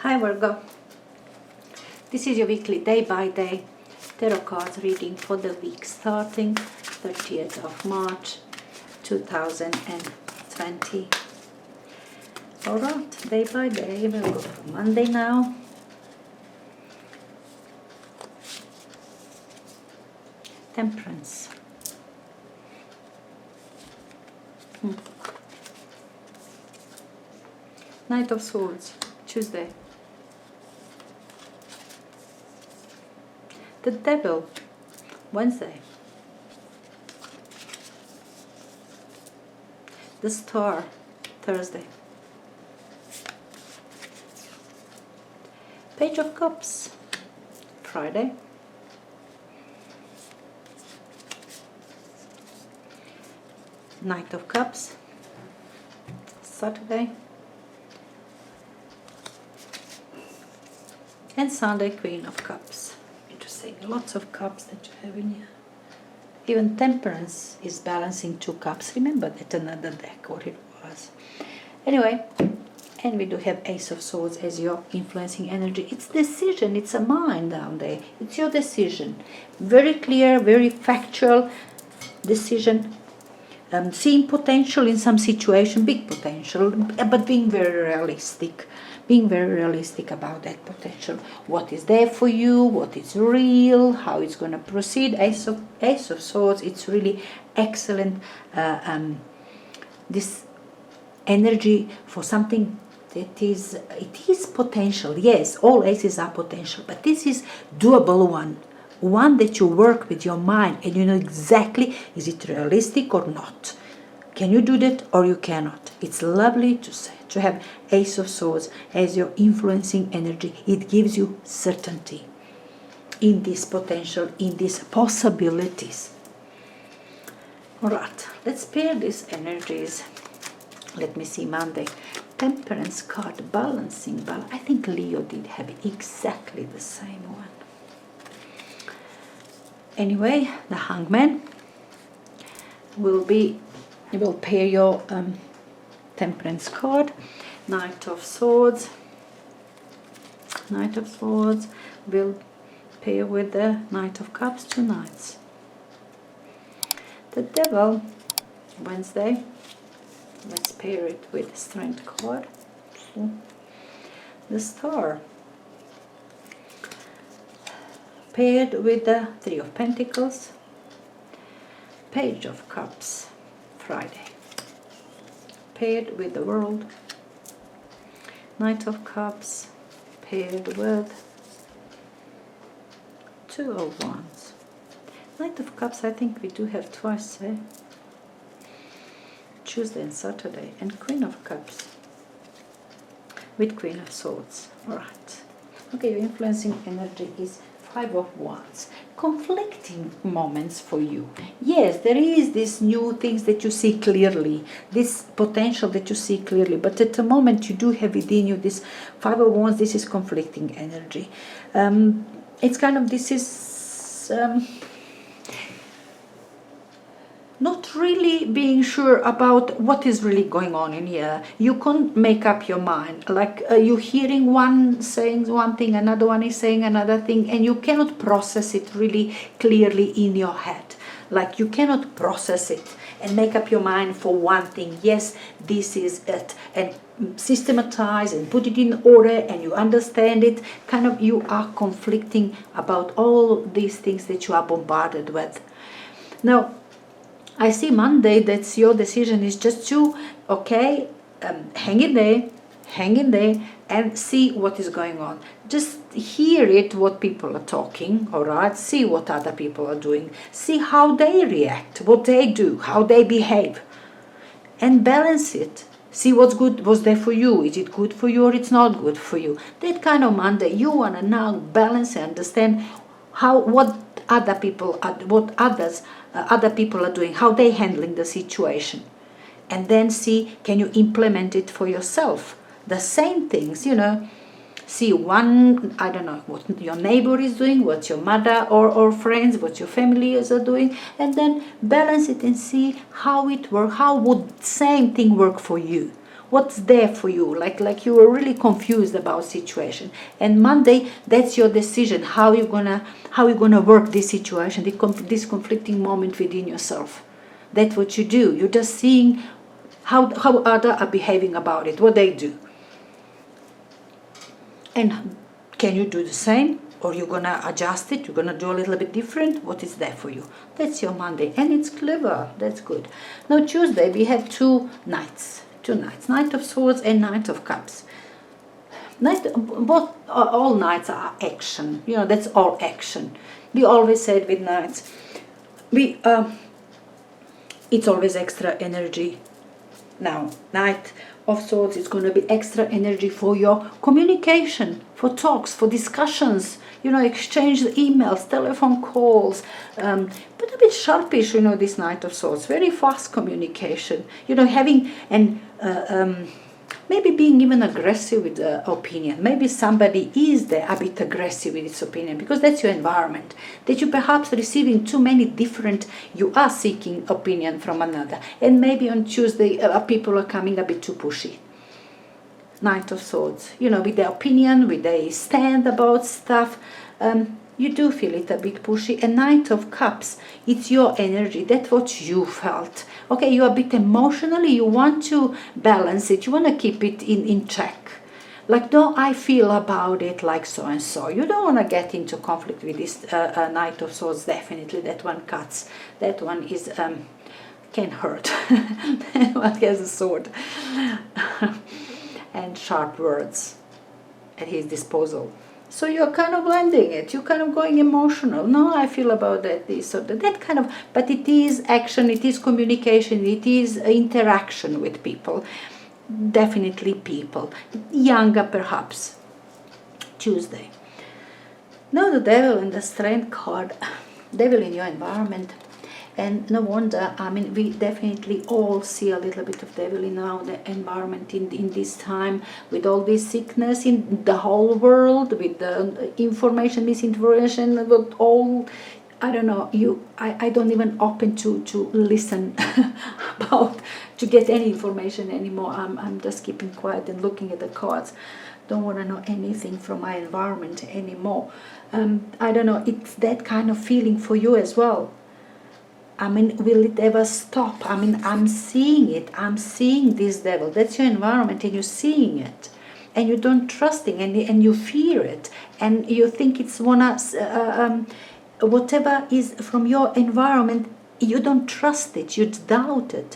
Hi Virgo, this is your weekly day by day tarot cards reading for the week starting 30th of March 2020. Alright, day by day, we'll go for Monday now. Temperance. Knight of Swords, Tuesday. The Devil, Wednesday. The Star, Thursday. Page of Cups, Friday. Knight of Cups, Saturday. And Sunday, Queen of Cups. Interesting, lots of cups that you have in here. Even Temperance is balancing 2 cups. Remember that another deck, what it was. Anyway, and we do have Ace of Swords as your influencing energy. It's decision, it's a mind down there. It's your decision. Very clear, very factual decision. Seeing potential in some situation, big potential, but being very realistic. Being very realistic about that potential. What is there for you, what is real, how it's going to proceed. Ace of Swords, it's really excellent. This energy for something that it is potential. Yes, all aces are potential, but this is doable one. One that you work with your mind and you know exactly, is it realistic or not? Can you do that or you cannot? It's lovely to have Ace of Swords as your influencing energy. It gives you certainty in this potential, in these possibilities. Alright, let's pair these energies. Let me see, Monday. Temperance card, balancing. I think Leo did have exactly the same one. Anyway, the Hangman will pair your Temperance card. Knight of Swords. Knight of Swords will pair with the Knight of Cups, 2 knights. The Devil, Wednesday. Let's pair it with the Strength card. The Star, paired with the 3 of Pentacles. Page of Cups, Friday, paired with the World. Knight of Cups, paired with 2 of Wands. Knight of Cups, I think we do have twice, Tuesday and Saturday. And Queen of Cups with Queen of Swords. Alright. Okay, your influencing energy is 5 of Wands. Conflicting moments for you. Yes, there is these new things that you see clearly, this potential that you see clearly, but at the moment you do have within you this 5 of Wands. This is conflicting energy. It's kind of, this is not really being sure about what is really going on in here. You can't make up your mind. Like you're hearing one saying one thing, another one is saying another thing, and you cannot process it really clearly in your head. Like you cannot process it and make up your mind for one thing. Yes, this is it, and systematize and put it in order, and you understand it. Kind of, you are conflicting about all these things that you are bombarded with. Now, I see Monday that's your decision is just to, okay, hang in there, and see what is going on. Just hear it, what people are talking, alright? See what other people are doing. See how they react, what they do, how they behave. And balance it. See what's good, what's there for you. Is it good for you or it's not good for you? That kind of Monday, you want to now balance and understand what other people are doing, how they handling the situation, and then see, can you implement it for yourself? The same things, see one, I don't know what your neighbor is doing, what your mother or friends, what your family are doing, and then balance it and see how it works. How would same thing work for you? what's there for you, like you were really confused about situation. And Monday, that's your decision, how you gonna work this situation, this conflicting moment within yourself. That's what you do. You're just seeing how others are behaving about it, what they do. And can you do the same? Or you're gonna adjust it, you're gonna do a little bit different? What is there for you? That's your Monday, and it's clever, that's good. Now Tuesday, we have two nights, Knight of Swords and Knight of Cups. All nights are action, that's all action. We always said with nights, it's always extra energy. Now, Knight of Swords is going to be extra energy for your communication, for talks, for discussions, exchange emails, telephone calls, but a bit sharpish, this Knight of Swords, very fast communication, having and maybe being even aggressive with the opinion. Maybe somebody is there a bit aggressive with its opinion, because that's your environment, that you perhaps receiving too many different, you are seeking opinion from another. And maybe on Tuesday people are coming a bit too pushy. Knight of Swords, with their opinion, with their stand about stuff, you do feel it a bit pushy. And Knight of Cups, it's your energy, that's what you felt. Okay, you're a bit emotionally, you want to balance it, you want to keep it in check. Like, no, I feel about it like so and so. You don't want to get into conflict with this Knight of Swords, definitely. That one cuts, that one is can hurt. One has a sword and sharp words at his disposal. So you're kind of blending it, you're kind of going emotional. No, I feel about that, this or that kind of, but it is action, it is communication, it is interaction with people. Definitely people. Younger perhaps. Tuesday. Now the Devil and the Strength card. Devil in your environment. And no wonder, we definitely all see a little bit of devil in our environment in this time, with all this sickness in the whole world, with the information, misinformation, with all, I don't know, I don't even open to listen about, to get any information anymore. I'm just keeping quiet and looking at the cards. Don't want to know anything from my environment anymore. I don't know, it's that kind of feeling for you as well. Will it ever stop? I'm seeing it. I'm seeing this devil. That's your environment, and you're seeing it. And you don't trust it, and you fear it. And you think it's whatever is from your environment, you don't trust it. You doubt it.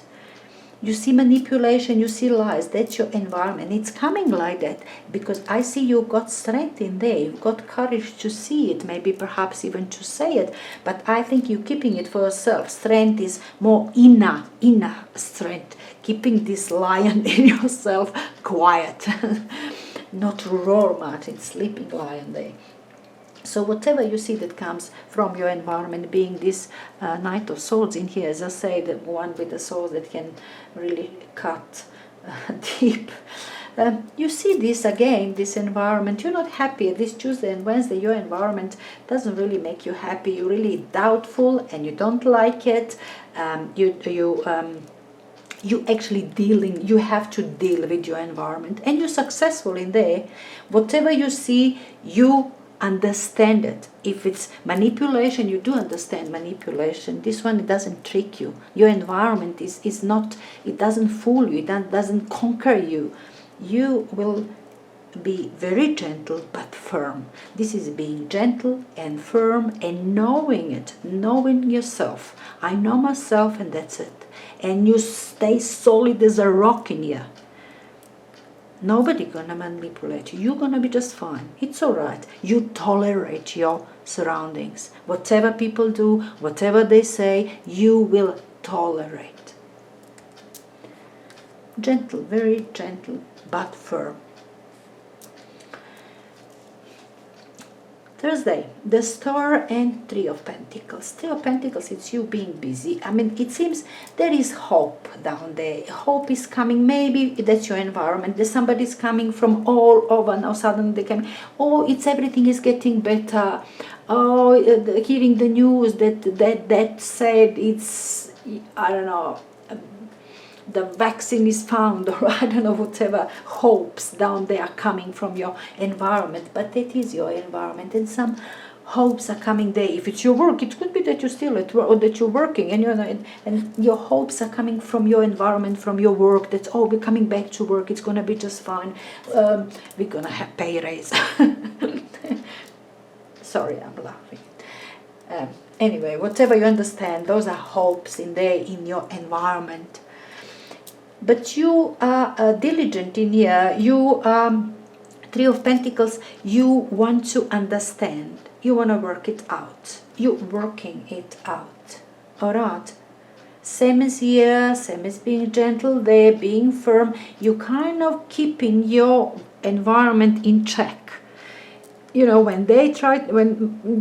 You see manipulation, you see lies. That's your environment. It's coming like that because I see you've got strength in there. You've got courage to see it, maybe perhaps even to say it. But I think you're keeping it for yourself. Strength is more inner strength. Keeping this lion in yourself quiet. Not roar, Martin, sleeping lion there. So whatever you see that comes from your environment, being this Knight of Swords in here, as I say, the one with the sword that can really cut deep. You see this again, this environment. You're not happy this Tuesday and Wednesday. Your environment doesn't really make you happy. You're really doubtful and you don't like it. You actually you have to deal with your environment, and you're successful in there. Whatever you see, you understand it. If it's manipulation, you do understand manipulation. This one, it doesn't trick you. Your environment is not, it doesn't fool you, it doesn't conquer you. You will be very gentle but firm. This is being gentle and firm and knowing it, knowing yourself. I know myself and that's it. And you stay solid as a rock in here. Nobody gonna manipulate you. You're gonna be just fine. It's all right. You tolerate your surroundings. Whatever people do, whatever they say, you will tolerate. Gentle, very gentle, but firm. Thursday, the Star and Three of Pentacles. Three of Pentacles, it's you being busy. It seems there is hope down there. Hope is coming. Maybe that's your environment. There's somebody's coming from all over. Now suddenly they come. Oh, everything is getting better. Oh, hearing the news that said it's, I don't know, the vaccine is found, or I don't know, whatever hopes down there are coming from your environment, but that is your environment, and some hopes are coming there. If it's your work, it could be that you're still at work, or that you're working, and and your hopes are coming from your environment, from your work. That, oh, we're coming back to work, it's gonna be just fine. We're gonna have pay raise. Sorry, I'm laughing. Anyway, whatever you understand, those are hopes in there in your environment. But you are diligent in here. You, Three of Pentacles, you want to understand. You want to work it out. You're working it out. All right. Same as here, same as being gentle there, being firm. You kind of keeping your environment in check. You know, when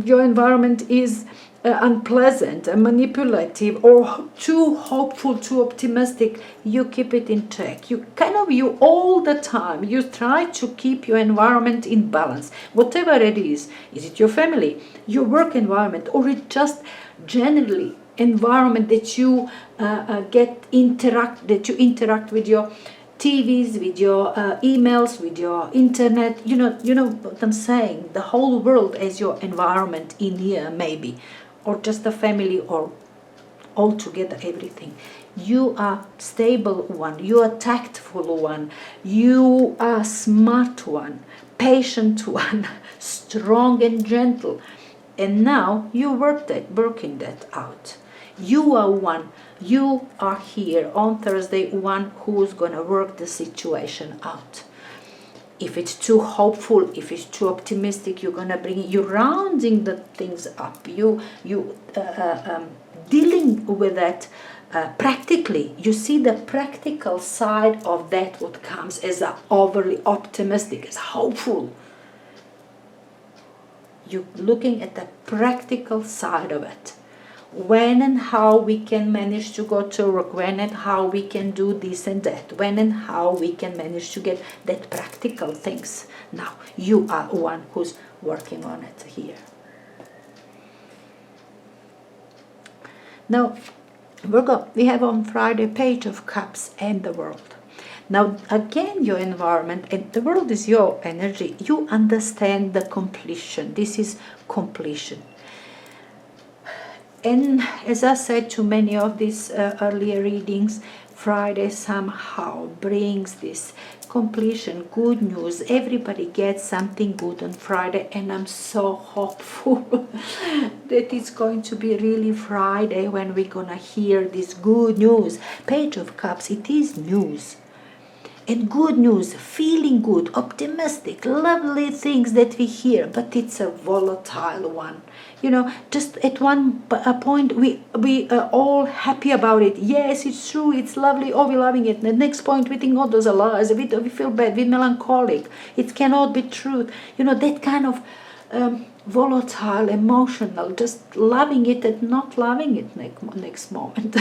your environment is unpleasant and manipulative or too hopeful, too optimistic, you keep it in check. You all the time, you try to keep your environment in balance. Whatever it is it your family, your work environment, or it just generally environment that you interact with your TVs, with your emails, with your internet. You know what I'm saying. The whole world as your environment in here, maybe, or just a family, or all together, everything. You are stable one. You are tactful one. You are smart one, patient one, strong and gentle. And now you working that out. You are one. You are here on Thursday, one who's gonna work the situation out. If it's too hopeful, if it's too optimistic, you're gonna you're rounding the things up. You dealing with that practically. You see the practical side of that. What comes as a overly optimistic, as hopeful. You're looking at the practical side of it. When and how we can manage to go to work, when and how we can do this and that, when and how we can manage to get that practical things. Now, you are one who's working on it here. Now, Virgo, we have on Friday Page of Cups and the World. Now, again, your environment, and the world is your energy. You understand the completion. This is completion. And as I said to many of these earlier readings, Friday somehow brings this completion, good news. Everybody gets something good on Friday, and I'm so hopeful that it's going to be really Friday when we're gonna hear this good news. Page of Cups, it is news. And good news, feeling good, optimistic, lovely things that we hear, but it's a volatile one. You know, just at one point we are all happy about it. Yes, it's true, it's lovely, oh, we're loving it. The next point we think, oh, those are lies, we feel bad, we're melancholic. It cannot be truth. You know, that kind of volatile, emotional, just loving it and not loving it next moment.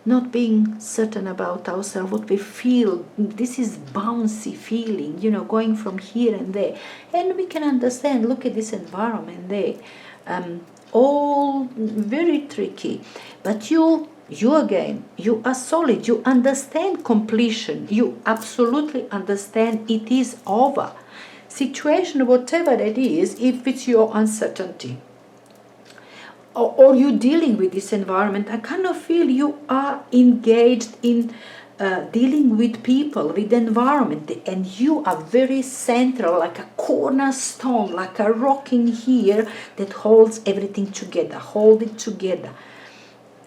Not being certain about ourselves, what we feel. This is bouncy feeling, you know, going from here and there. And we can understand, look at this environment there. All very tricky. But you again, you are solid. You understand completion. You absolutely understand it is over. Situation, whatever it is, if it's your uncertainty, or you dealing with this environment, I kind of feel you are engaged in dealing with people, with the environment, and you are very central, like a cornerstone, like a rock in here that holds everything together, hold it together.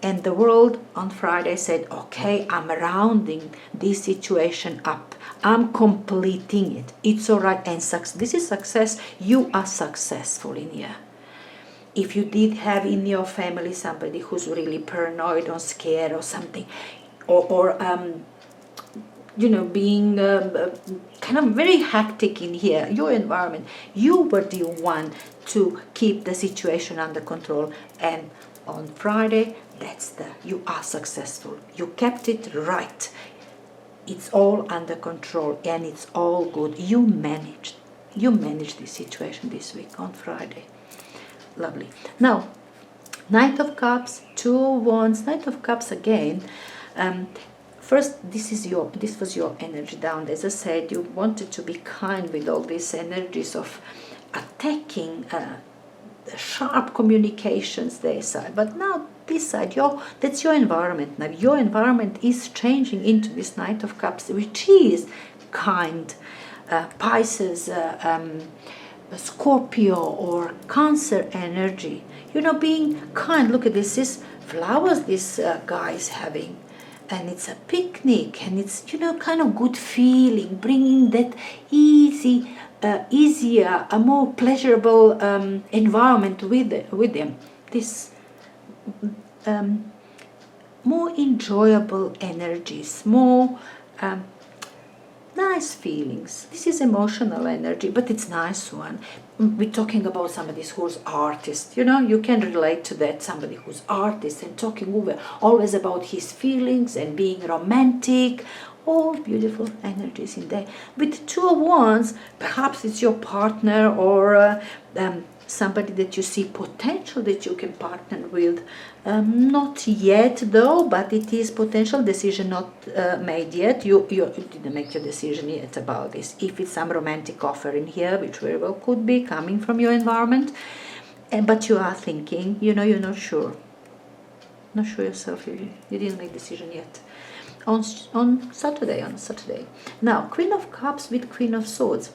And the world on Friday said, okay, I'm rounding this situation up. I'm completing it. It's all right. And this is success. You are successful in here. If you did have in your family somebody who's really paranoid or scared or something, or you know, being kind of very hectic in here, your environment, you were the one to keep the situation under control. And on Friday, you are successful. You kept it right. It's all under control and it's all good. You managed this situation this week on Friday. Lovely. Now, Knight of Cups, Two of Wands, Knight of Cups again. First, this was your energy down. As I said, you wanted to be kind with all these energies of attacking, sharp communications their side. But now this side, that's your environment now. Your environment is changing into this Knight of Cups, which is kind. Pisces, Scorpio or Cancer energy. Being kind. Look at this. This flowers this guy is having. And it's a picnic, and it's, kind of good feeling, bringing that easier, a more pleasurable environment with them. This more enjoyable energies, more nice feelings. This is emotional energy, but it's nice one. We're talking about somebody who's artist. You can relate to that. Somebody who's artist and talking always about his feelings and being romantic. All beautiful energies in there. With Two of Wands, perhaps it's your partner or somebody that you see potential that you can partner with. Not yet though, but it is potential. Decision not made yet. You didn't make your decision yet about this. If it's some romantic offer in here, which very well could be coming from your environment, but you are thinking, you're not sure. Not sure yourself. You didn't make decision yet. On Saturday. Now, Queen of Cups with Queen of Swords.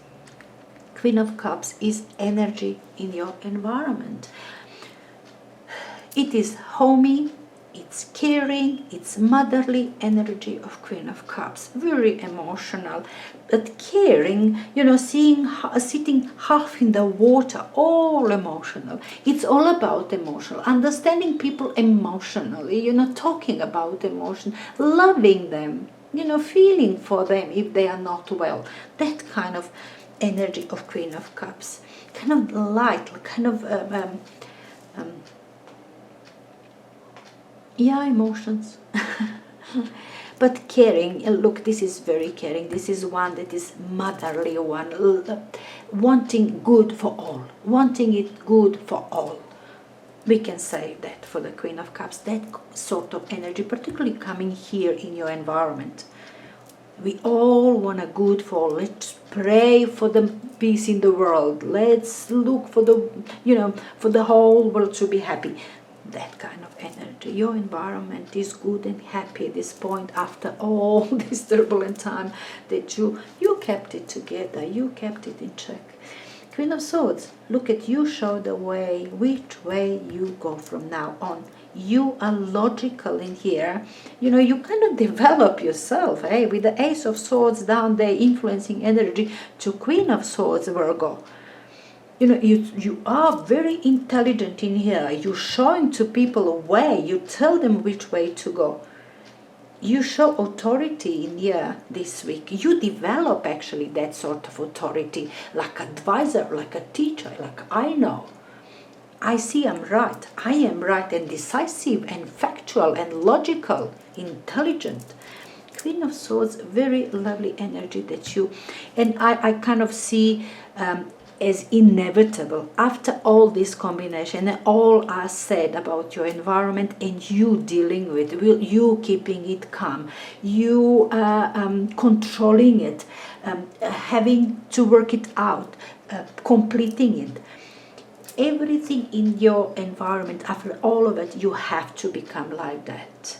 Queen of Cups is energy in your environment. It is homey, it's caring, it's motherly energy of Queen of Cups. Very emotional, but caring, sitting half in the water, all emotional. It's all about emotional, understanding people emotionally, talking about emotion, loving them, feeling for them if they are not well. That kind of energy of Queen of Cups, kind of light, kind of emotions. But caring. Look, this is very caring. This is one that is motherly one, wanting good for all, wanting it good for all. We can say that for the Queen of Cups, that sort of energy, particularly coming here in your environment. We all want a good for all. Let's pray for the peace in the world. Let's look for for the whole world to be happy. That kind of energy. Your environment is good and happy at this point after all this turbulent time that you kept it together, you kept it in check. Queen of Swords, look at you, show the way, which way you go from now on. You are logical in here. You kind of develop yourself, with the Ace of Swords down there, influencing energy to Queen of Swords, Virgo. You are very intelligent in here. You're showing to people a way. You tell them which way to go. You show authority in here this week. You develop actually that sort of authority, like advisor, like a teacher, like I know. I see I'm right. I am right and decisive and factual and logical, intelligent. Queen of Swords, very lovely energy that you, and I kind of see as inevitable after all this combination and all I said about your environment and you dealing with it, you keeping it calm, you controlling it, having to work it out, completing it. Everything in your environment, after all of it, you have to become like that.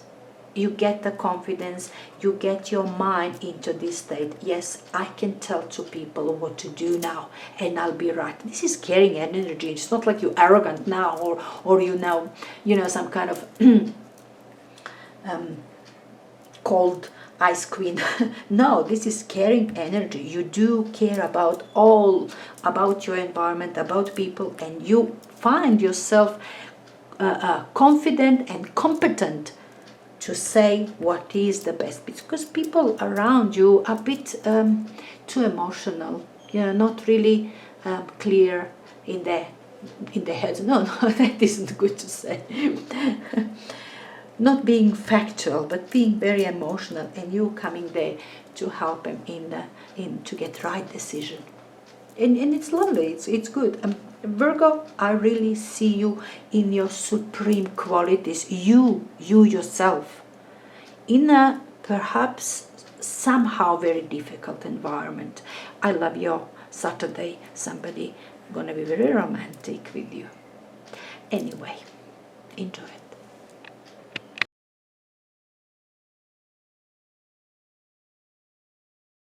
You get the confidence, you get your mind into this state. Yes, I can tell to people what to do now, and I'll be right. This is carrying energy. It's not like you're arrogant now, or you now, some kind of cold ice queen. No, this is caring energy. You do care about your environment, about people, and you find yourself confident and competent to say what is the best, because people around you are a bit too emotional, not really clear in their heads. No, that isn't good to say. Not being factual, but being very emotional, and you coming there to help them in to get right decision. And it's lovely. It's good. Virgo, I really see you in your supreme qualities, you yourself, in a perhaps somehow very difficult environment. I love your Saturday, somebody gonna be very romantic with you. Anyway, enjoy it.